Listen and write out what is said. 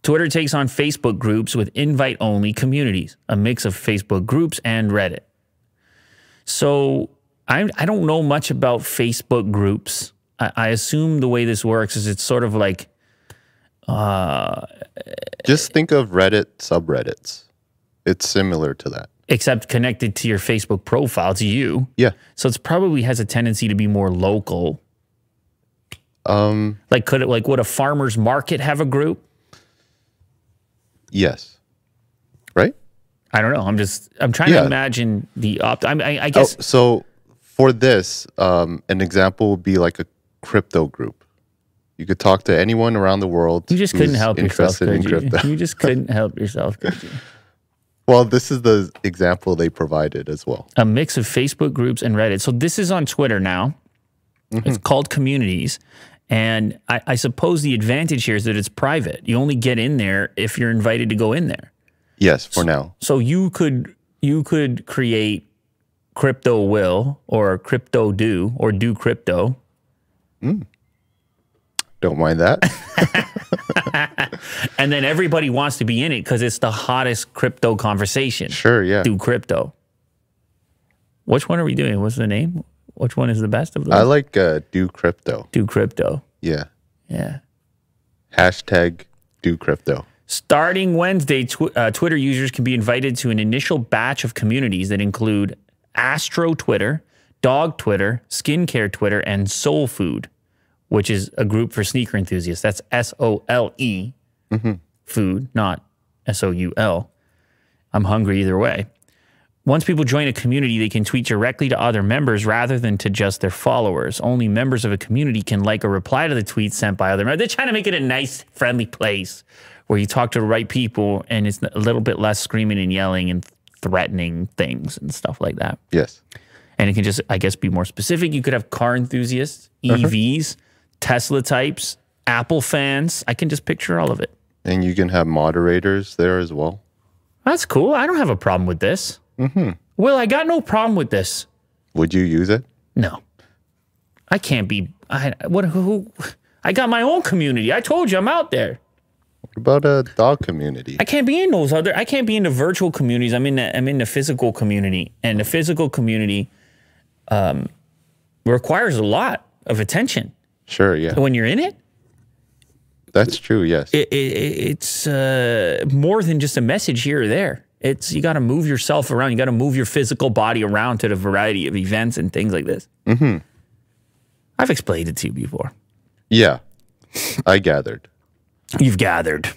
Twitter takes on Facebook groups with invite-only communities, a mix of Facebook groups and Reddit. So I don't know much about Facebook groups. I assume the way this works is it's sort of like... just think of Reddit subreddits. It's similar to that. Except connected to your Facebook profile, to you. Yeah. So it's probably has a tendency to be more local. Like would a farmer's market have a group? Yes. Right? I don't know. I'm trying to imagine the I guess. Oh, so for this, an example would be like a crypto group. You could talk to anyone around the world. You just couldn't help yourself, could you? Crypto. You just couldn't help yourself, could you? Well, this is the example they provided as well. A mix of Facebook groups and Reddit. So this is on Twitter now. It's called Communities. And I suppose the advantage here is that it's private. You only get in there if you're invited to go in there. Yes, for now. So you could create Crypto Will or Crypto Do or Do Crypto. Don't mind that. And then everybody wants to be in it because it's the hottest crypto conversation. Sure, yeah. Do Crypto. Which one are we doing? What's the name? Which one is the best of those? I like Do Crypto. Do Crypto. Yeah. Yeah. Hashtag Do Crypto. Starting Wednesday, Twitter users can be invited to an initial batch of communities that include Astro Twitter, Dog Twitter, Skincare Twitter, and Soul Food, which is a group for sneaker enthusiasts. That's SOLE, food, not SOUL. I'm hungry either way. Once people join a community, they can tweet directly to other members rather than to just their followers. Only members of a community can like or reply to the tweets sent by other members. They're trying to make it a nice, friendly place where you talk to the right people and it's a little bit less screaming and yelling and threatening things and stuff like that. Yes. And it can just, I guess, be more specific. You could have car enthusiasts, EVs, Tesla types, Apple fans. I can just picture all of it. And you can have moderators there as well. That's cool. I don't have a problem with this. Will, I got no problem with this. Would you use it? No. I can't be... I got my own community. I told you I'm out there. What about a dog community? I can't be in those other... I can't be in the virtual communities. I'm in the physical community. And the physical community requires a lot of attention. Sure, yeah. So when you're in it... That's true, yes. It's more than just a message here or there. You got to move yourself around. You got to move your physical body around to the variety of events and things like this. I've explained it to you before. Yeah, I gathered. You've gathered.